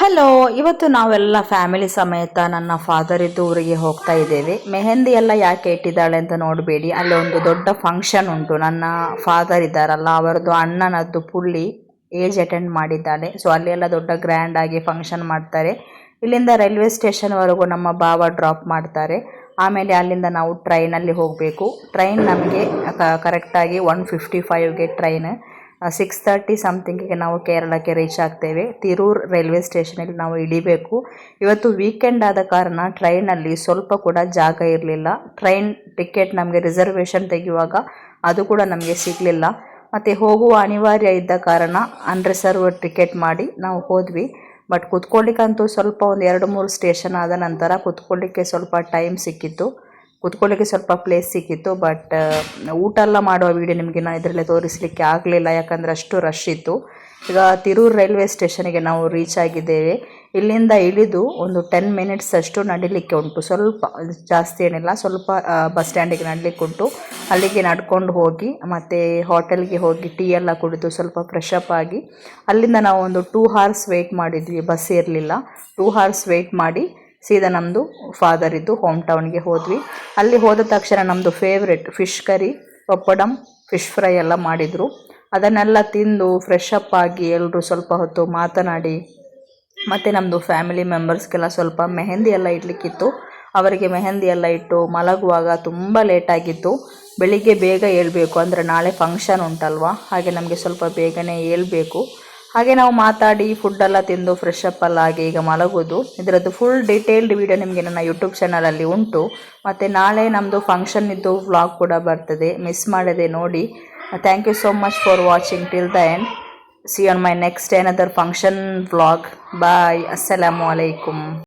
Hello, ಇವತ್ತು ನಾವೆಲ್ಲ family ಸಮೇತ ನನ್ನ ಫಾದರ್ ಇದ್ದು ಊರಿಗೆ ಹೋಗ್ತಾ ಇದ್ದೇವೆ. ಮೆಹಂದಿ ಎಲ್ಲ ಯಾಕೆ ಇಟ್ಟಿದ್ದಾಳೆ ಅಂತ ನೋಡಬೇಡಿ. ಅಲ್ಲಿ ಒಂದು ದೊಡ್ಡ ಫಂಕ್ಷನ್ ಉಂಟು. ನನ್ನ ಫಾದರ್ ಇದ್ದಾರಲ್ಲ, ಅವರದ್ದು ಅಣ್ಣನದ್ದು ಪುಳ್ಳಿ ಏಜ್ ಅಟೆಂಡ್ ಮಾಡಿದ್ದಾಳೆ. ಸೊ ಅಲ್ಲಿ ಎಲ್ಲ ದೊಡ್ಡ ಗ್ರ್ಯಾಂಡ್ ಆಗಿ ಫಂಕ್ಷನ್ ಮಾಡ್ತಾರೆ. ಇಲ್ಲಿಂದ ರೈಲ್ವೆ ಸ್ಟೇಷನ್ವರೆಗೂ ನಮ್ಮ ಬಾವ ಡ್ರಾಪ್ ಮಾಡ್ತಾರೆ. ಆಮೇಲೆ ಅಲ್ಲಿಂದ ನಾವು ಟ್ರೈನಲ್ಲಿ ಹೋಗಬೇಕು. ಟ್ರೈನ್ ನಮಗೆ ಕರೆಕ್ಟಾಗಿ 1:55ಗೆ ಟ್ರೈನ್. 6:30 ಸಮಥಿಂಗಿಗೆ ನಾವು ಕೇರಳಕ್ಕೆ ರೀಚ್ ಆಗ್ತೇವೆ. ತಿರೂರ್ ರೈಲ್ವೆ ಸ್ಟೇಷನಲ್ಲಿ ನಾವು ಇಳಿಬೇಕು. ಇವತ್ತು ವೀಕೆಂಡ್ ಆದ ಕಾರಣ ಟ್ರೈನಲ್ಲಿ ಸ್ವಲ್ಪ ಕೂಡ ಜಾಗ ಇರಲಿಲ್ಲ. ಟ್ರೈನ್ ಟಿಕೆಟ್ ನಮಗೆ ರಿಸರ್ವೇಷನ್ ತೆಗೆಯುವಾಗ ಅದು ಕೂಡ ನಮಗೆ ಸಿಗಲಿಲ್ಲ. ಮತ್ತು ಹೋಗುವ ಅನಿವಾರ್ಯ ಇದ್ದ ಕಾರಣ ಅನ್ರಿಸರ್ವ್ ಟಿಕೆಟ್ ಮಾಡಿ ನಾವು ಹೋದ್ವಿ. ಬಟ್ ಕುತ್ಕೊಳ್ಳಿಕ್ಕಂತೂ ಸ್ವಲ್ಪ ಒಂದು 2-3 ಸ್ಟೇಷನ್ ಆದ ನಂತರ ಕುತ್ಕೊಳ್ಳಿಕ್ಕೆ ಸ್ವಲ್ಪ ಟೈಮ್ ಸಿಕ್ಕಿತ್ತು, ಕುತ್ಕೊಳ್ಳಿಕ್ಕೆ ಸ್ವಲ್ಪ ಪ್ಲೇಸ್ ಸಿಕ್ಕಿತ್ತು. ಬಟ್ ಊಟ ಎಲ್ಲ ಮಾಡುವ ವಿಡಿಯೋ ನಿಮಗೆ ನಾನು ಇದರಲ್ಲೇ ತೋರಿಸಲಿಕ್ಕೆ ಆಗಲಿಲ್ಲ, ಯಾಕಂದರೆ ಅಷ್ಟು ರಶ್ ಇತ್ತು. ಈಗ ತಿರೂರು ರೈಲ್ವೆ ಸ್ಟೇಷನ್ಗೆ ನಾವು ರೀಚ್ ಆಗಿದ್ದೇವೆ. ಇಲ್ಲಿಂದ ಇಳಿದು ಒಂದು 10 ಮಿನಿಟ್ಸ್ ಅಷ್ಟು ನಡಿಲಿಕ್ಕೆ ಉಂಟು. ಸ್ವಲ್ಪ ಜಾಸ್ತಿ ಏನಿಲ್ಲ, ಸ್ವಲ್ಪ ಬಸ್ ಸ್ಟ್ಯಾಂಡಿಗೆ ನಡಲಿಕ್ಕೆ ಉಂಟು. ಅಲ್ಲಿಗೆ ನಡ್ಕೊಂಡು ಹೋಗಿ ಮತ್ತು ಹೋಟೆಲ್ಗೆ ಹೋಗಿ ಟೀ ಎಲ್ಲ ಕುಡಿದು ಸ್ವಲ್ಪ ಫ್ರೆಶ್ ಅಪ್ ಆಗಿ ಅಲ್ಲಿಂದ ನಾವು ಒಂದು 2 hours ವೆಯ್ಟ್ ಮಾಡಿದ್ವಿ. ಬಸ್ ಇರಲಿಲ್ಲ. 2 hours ವೆಯ್ಟ್ ಮಾಡಿ ಸೀದಾ ನಮ್ಮದು ಫಾದರ್ ಇದ್ದು ಹೋಮ್ ಟೌನ್ಗೆ ಹೋದ್ವಿ. ಅಲ್ಲಿ ಹೋದ ತಕ್ಷಣ ನಮ್ಮದು favourite fish curry, pappadam, fish fry ಎಲ್ಲ ಮಾಡಿದರು. ಅದನ್ನೆಲ್ಲ ತಿಂದು ಫ್ರೆಶ್ ಅಪ್ ಆಗಿ ಎಲ್ಲರೂ ಸ್ವಲ್ಪ ಹೊತ್ತು ಮಾತನಾಡಿ, ಮತ್ತು ನಮ್ಮದು ಫ್ಯಾಮಿಲಿ ಮೆಂಬರ್ಸ್ಗೆಲ್ಲ ಸ್ವಲ್ಪ ಮೆಹಂದಿ ಎಲ್ಲ ಇಡಲಿಕ್ಕಿತ್ತು. ಅವರಿಗೆ ಮೆಹಂದಿ ಎಲ್ಲ ಇಟ್ಟು ಮಲಗುವಾಗ ತುಂಬ ಲೇಟಾಗಿತ್ತು. ಬೆಳಿಗ್ಗೆ ಬೇಗ ಏಳಬೇಕು, ಅಂದರೆ ನಾಳೆ ಫಂಕ್ಷನ್ ಉಂಟಲ್ವ, ಹಾಗೆ ನಮಗೆ ಸ್ವಲ್ಪ ಬೇಗನೆ ಏಳಬೇಕು. ಹಾಗೆ ನಾವು ಮಾತಾಡಿ ಫುಡ್ಡೆಲ್ಲ ತಿಂದು ಫ್ರೆಶ್ ಅಪ್ ಎಲ್ಲ ಆಗಿ ಈಗ ಮಲಗೋದು. ಇದರದ್ದು ಫುಲ್ ಡೀಟೇಲ್ಡ್ ವಿಡಿಯೋ ನಿಮಗೆ ನನ್ನ ಯೂಟ್ಯೂಬ್ ಚಾನಲಲ್ಲಿ ಉಂಟು. ಮತ್ತು ನಾಳೆ ನಮ್ಮದು ಫಂಕ್ಷನ್ ಇದ್ದು ವ್ಲಾಗ್ ಕೂಡ ಬರ್ತದೆ, ಮಿಸ್ ಮಾಡದೆ ನೋಡಿ. Thank you so much for watching till the end. See you on my next another function vlog. Bye. Assalamu alaikum.